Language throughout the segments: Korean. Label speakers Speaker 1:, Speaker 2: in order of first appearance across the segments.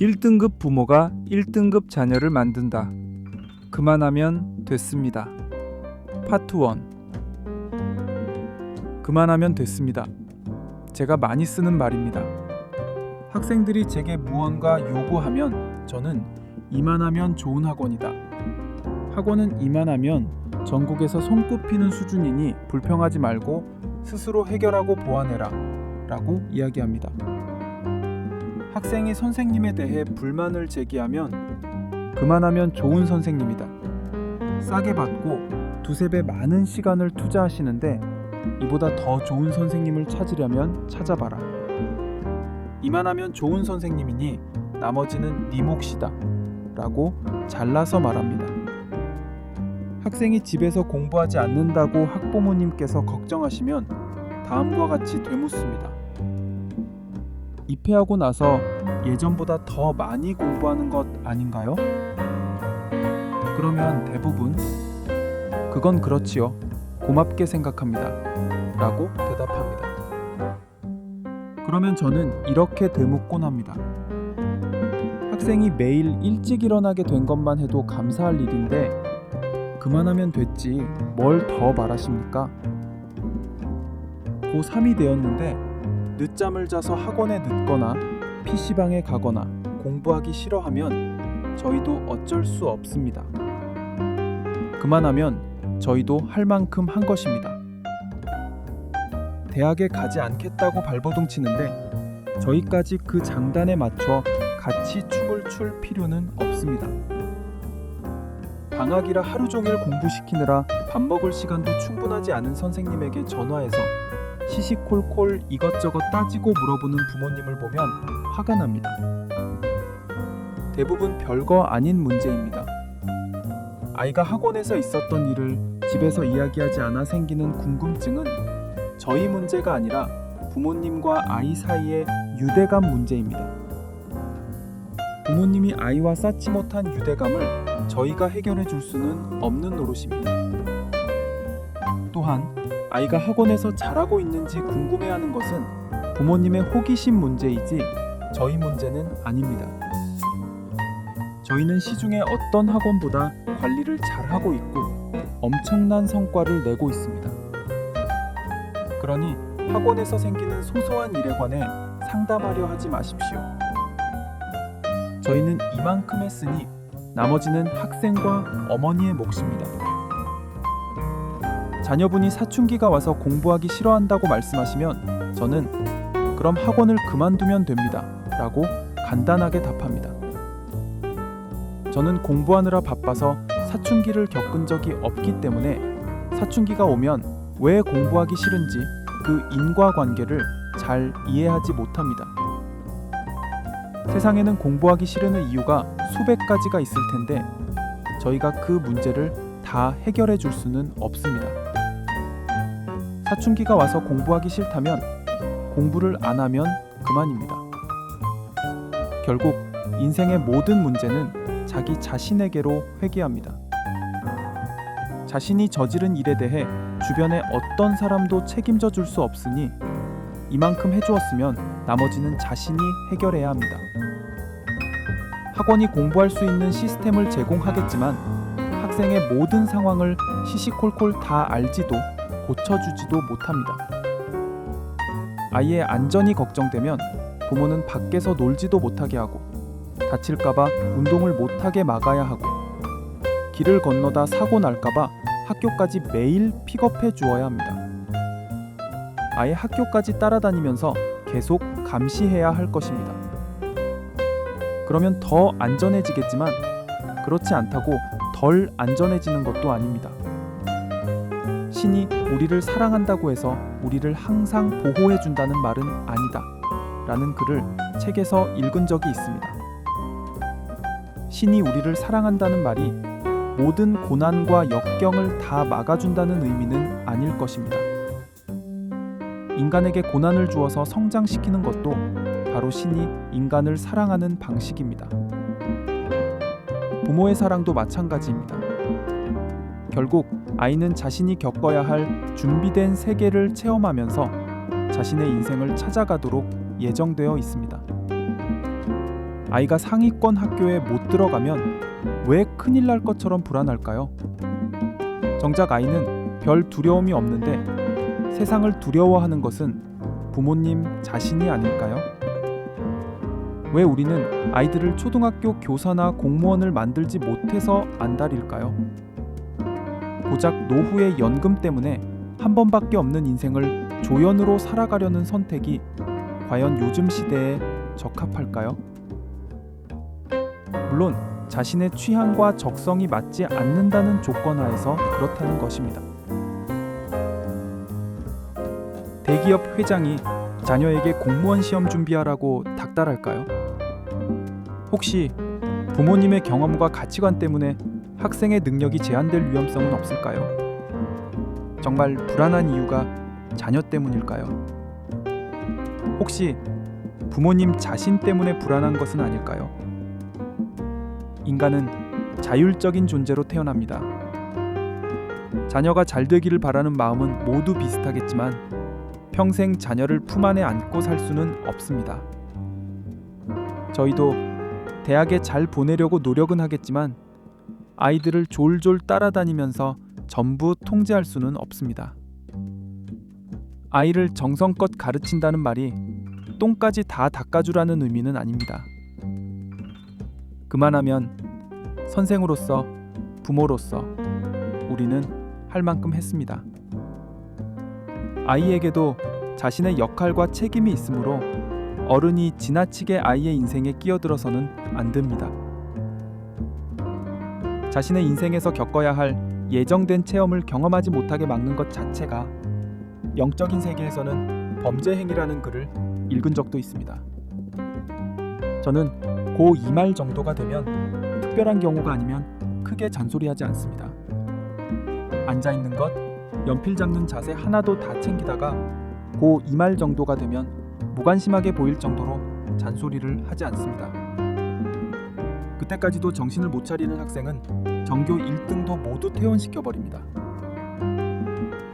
Speaker 1: (1등급) 부모가 (1등급) 자녀를 만든다. 그만하면 됐습니다. 파트 1. 그만하면 됐습니다. 제가 많이 쓰는 말입니다. 학생들이 제게 무언가 요구하면 저는 이만하면 좋은 학원이다. 학원은 이만하면 전국에서 손꼽히는 수준이니 불평하지 말고 스스로 해결하고 보완해라 라고 이야기합니다. 학생이 선생님에 대해 불만을 제기하면 그만하면 좋은 선생님이다. 싸게 받고 두세 배 많은 시간을 투자하시는데 이보다 더 좋은 선생님을 찾으려면 찾아봐라. 이만하면 좋은 선생님이니 나머지는 네 몫이다 라고 잘라서 말합니다. 학생이 집에서 공부하지 않는다고 학부모님께서 걱정하시면 다음과 같이 되묻습니다. 입회하고 나서 예전보다 더 많이 공부하는 것 아닌가요? 그러면 대부분 그건 그렇지요. 고맙게 생각합니다 라고 대답합니다. 그러면 저는 이렇게 되묻곤 합니다. 학생이 매일 일찍 일어나게 된 것만 해도 감사할 일인데 그만하면 됐지 뭘 더 바라십니까? 고3이 되었는데 늦잠을 자서 학원에 늦거나 PC방에 가거나 공부하기 싫어하면 저희도 어쩔 수 없습니다. 그만하면 저희도 할 만큼 한 것입니다. 대학에 가지 않겠다고 발버둥 치는데 저희까지 그 장단에 맞춰 같이 춤을 출 필요는 없습니다. 방학이라 하루 종일 공부시키느라 밥 먹을 시간도 충분하지 않은 선생님에게 전화해서 시시콜콜 이것저것 따지고 물어보는 부모님을 보면 화가 납니다. 대부분 별거 아닌 문제입니다. 아이가 학원에서 있었던 일을 집에서 이야기하지 않아 생기는 궁금증은 저희 문제가 아니라 부모님과 아이 사이의 유대감 문제입니다. 부모님이 아이와 쌓지 못한 유대감을 저희가 해결해 줄 수는 없는 노릇입니다. 또한 아이가 학원에서 잘하고 있는지 궁금해하는 것은 부모님의 호기심 문제이지 저희 문제는 아닙니다. 저희는 시중에 어떤 학원보다 관리를 잘하고 있고 엄청난 성과를 내고 있습니다. 그러니 학원에서 생기는 소소한 일에 관해 상담하려 하지 마십시오. 저희는 이만큼 했으니 나머지는 학생과 어머니의 몫입니다. 자녀분이 사춘기가 와서 공부하기 싫어한다고 말씀하시면 저는 그럼 학원을 그만두면 됩니다 라고 간단하게 답합니다. 저는 공부하느라 바빠서 사춘기를 겪은 적이 없기 때문에 사춘기가 오면 왜 공부하기 싫은지 그 인과관계를 잘 이해하지 못합니다. 세상에는 공부하기 싫은 이유가 수백 가지가 있을 텐데 저희가 그 문제를 다 해결해 줄 수는 없습니다. 사춘기가 와서 공부하기 싫다면 공부를 안 하면 그만입니다. 결국 인생의 모든 문제는 자기 자신에게로 회귀합니다. 자신이 저지른 일에 대해 주변의 어떤 사람도 책임져 줄 수 없으니 이만큼 해주었으면 나머지는 자신이 해결해야 합니다. 학원이 공부할 수 있는 시스템을 제공하겠지만 학생의 모든 상황을 시시콜콜 다 알지도 고쳐주지도 못합니다. 아이의 안전이 걱정되면 부모는 밖에서 놀지도 못하게 하고 다칠까봐 운동을 못하게 막아야 하고 길을 건너다 사고 날까봐 학교까지 매일 픽업해 주어야 합니다. 아예 학교까지 따라다니면서 계속 감시해야 할 것입니다. 그러면 더 안전해지겠지만 그렇지 않다고 덜 안전해지는 것도 아닙니다. 신이 우리를 사랑한다고 해서 우리를 항상 보호해준다는 말은 아니다 라는 글을 책에서 읽은 적이 있습니다. 신이 우리를 사랑한다는 말이 모든 고난과 역경을 다 막아준다는 의미는 아닐 것입니다. 인간에게 고난을 주어서 성장시키는 것도 바로 신이 인간을 사랑하는 방식입니다. 부모의 사랑도 마찬가지입니다. 결국 아이는 자신이 겪어야 할 준비된 세계를 체험하면서 자신의 인생을 찾아가도록 예정되어 있습니다. 아이가 상위권 학교에 못 들어가면 왜 큰일 날 것처럼 불안할까요? 정작 아이는 별 두려움이 없는데 세상을 두려워하는 것은 부모님 자신이 아닐까요? 왜 우리는 아이들을 초등학교 교사나 공무원을 만들지 못해서 안달일까요? 고작 노후의 연금 때문에 한 번밖에 없는 인생을 조연으로 살아가려는 선택이 과연 요즘 시대에 적합할까요? 물론 자신의 취향과 적성이 맞지 않는다는 조건 하에서 그렇다는 것입니다. 대기업 회장이 자녀에게 공무원 시험 준비하라고 닥달할까요? 혹시 부모님의 경험과 가치관 때문에 학생의 능력이 제한될 위험성은 없을까요? 정말 불안한 이유가 자녀 때문일까요? 혹시 부모님 자신 때문에 불안한 것은 아닐까요? 인간은 자율적인 존재로 태어납니다. 자녀가 잘 되기를 바라는 마음은 모두 비슷하겠지만 평생 자녀를 품 안에 안고 살 수는 없습니다. 저희도 대학에 잘 보내려고 노력은 하겠지만 아이들을 졸졸 따라다니면서 전부 통제할 수는 없습니다. 아이를 정성껏 가르친다는 말이 똥까지 다 닦아주라는 의미는 아닙니다. 그만하면 선생으로서, 부모로서 우리는 할 만큼 했습니다. 아이에게도 자신의 역할과 책임이 있으므로 어른이 지나치게 아이의 인생에 끼어들어서는 안 됩니다. 자신의 인생에서 겪어야 할 예정된 체험을 경험하지 못하게 막는 것 자체가 영적인 세계에서는 범죄 행위라는 글을 읽은 적도 있습니다. 저는 고 2말 정도가 되면 특별한 경우가 아니면 크게 잔소리하지 않습니다. 앉아있는 것, 연필 잡는 자세 하나도 다 챙기다가 고 2말 정도가 되면 무관심하게 보일 정도로 잔소리를 하지 않습니다. 그때까지도 정신을 못 차리는 학생은 전교 1등도 모두 퇴원시켜버립니다.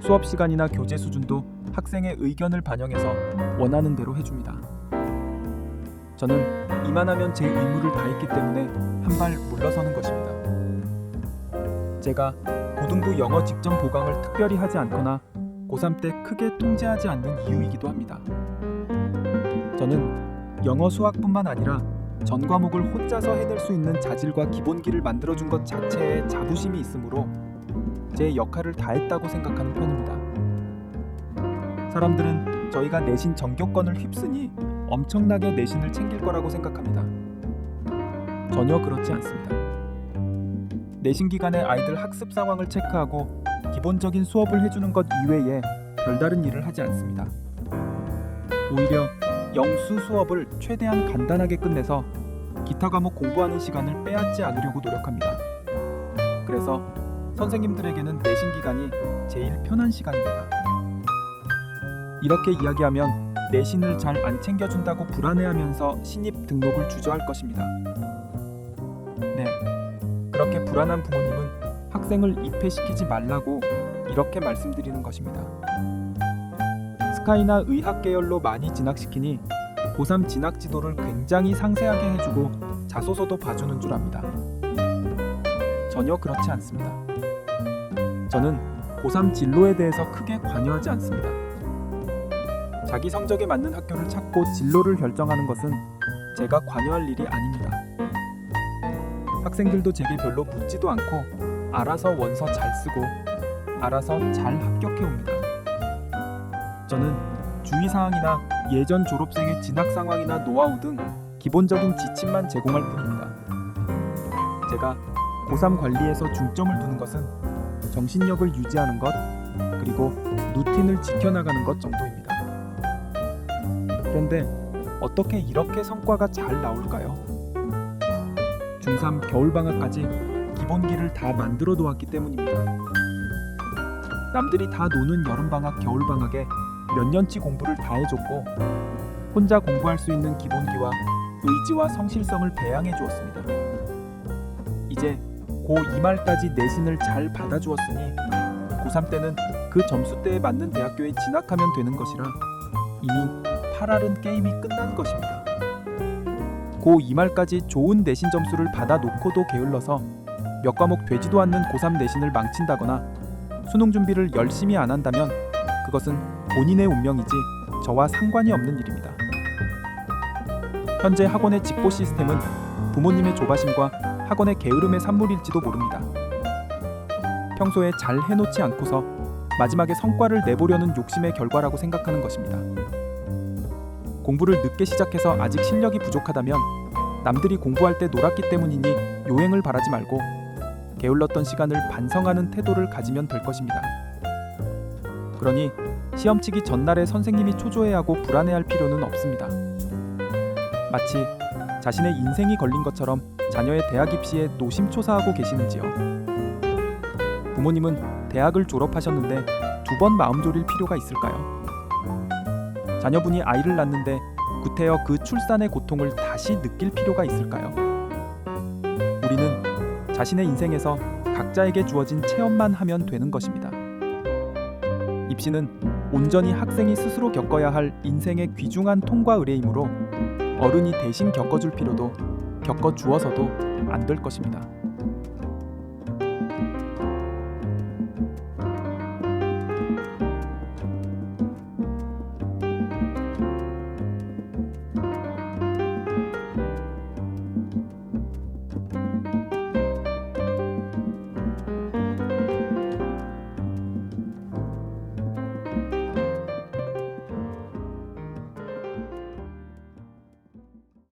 Speaker 1: 수업 시간이나 교재 수준도 학생의 의견을 반영해서 원하는 대로 해줍니다. 저는 이만하면 제 의무를 다했기 때문에 한 발 물러서는 것입니다. 제가 고등부 영어 직전 보강을 특별히 하지 않거나 고3 때 크게 통제하지 않는 이유이기도 합니다. 저는 영어 수학뿐만 아니라 전 과목을 혼자서 해낼 수 있는 자질과 기본기를 만들어준 것 자체에 자부심이 있으므로 제 역할을 다했다고 생각하는 편입니다. 사람들은 저희가 내신 전교권을 휩쓰니 엄청나게 내신을 챙길 거라고 생각합니다. 전혀 그렇지 않습니다. 내신 기간에 아이들 학습 상황을 체크하고 기본적인 수업을 해주는 것 이외에 별다른 일을 하지 않습니다. 오히려 영수 수업을 최대한 간단하게 끝내서 기타 과목 공부하는 시간을 빼앗지 않으려고 노력합니다. 그래서 선생님들에게는 내신 기간이 제일 편한 시간입니다. 이렇게 이야기하면 내신을 잘 안 챙겨준다고 불안해하면서 신입 등록을 주저할 것입니다. 네, 그렇게 불안한 부모님은 학생을 입회시키지 말라고 이렇게 말씀드리는 것입니다. 스카이나 의학 계열로 많이 진학시키니 고3 진학 지도를 굉장히 상세하게 해주고 자소서도 봐주는 줄 압니다. 전혀 그렇지 않습니다. 저는 고3 진로에 대해서 크게 관여하지 않습니다. 자기 성적에 맞는 학교를 찾고 진로를 결정하는 것은 제가 관여할 일이 아닙니다. 학생들도 제게 별로 묻지도 않고 알아서 원서 잘 쓰고 알아서 잘 합격해 옵니다. 저는 주의사항이나 예전 졸업생의 진학 상황이나 노하우 등 기본적인 지침만 제공할 뿐입니다. 제가 고3 관리에서 중점을 두는 것은 정신력을 유지하는 것, 그리고 루틴을 지켜나가는 것 정도입니다. 그런데 어떻게 이렇게 성과가 잘 나올까요? 중3 겨울방학까지 기본기를 다 만들어 놓았기 때문입니다. 남들이 다 노는 여름방학, 겨울방학에 몇 년치 공부를 다 해줬고 혼자 공부할 수 있는 기본기와 의지와 성실성을 배양해 주었습니다. 이제 고 2말까지 내신을 잘 받아주었으니 고3 때는 그 점수대에 맞는 대학교에 진학하면 되는 것이라 이미 8알은 게임이 끝난 것입니다. 고2 말까지 좋은 내신 점수를 받아놓고도 게을러서 몇 과목 되지도 않는 고3 내신을 망친다거나 수능 준비를 열심히 안 한다면 그것은 본인의 운명이지 저와 상관이 없는 일입니다. 현재 학원의 직보 시스템은 부모님의 조바심과 학원의 게으름의 산물일지도 모릅니다. 평소에 잘 해놓지 않고서 마지막에 성과를 내보려는 욕심의 결과라고 생각하는 것입니다. 공부를 늦게 시작해서 아직 실력이 부족하다면 남들이 공부할 때 놀았기 때문이니 요행을 바라지 말고 게을렀던 시간을 반성하는 태도를 가지면 될 것입니다. 그러니 시험 치기 전날에 선생님이 초조해하고 불안해할 필요는 없습니다. 마치 자신의 인생이 걸린 것처럼 자녀의 대학 입시에 노심초사하고 계시는지요. 부모님은 대학을 졸업하셨는데 2번 마음 졸일 필요가 있을까요? 자녀분이 아이를 낳는데 구태여 그 출산의 고통을 다시 느낄 필요가 있을까요? 우리는 자신의 인생에서 각자에게 주어진 체험만 하면 되는 것입니다. 입시는 온전히 학생이 스스로 겪어야 할 인생의 귀중한 통과 의례이므로 어른이 대신 겪어줄 필요도 겪어주어서도 안 될 것입니다.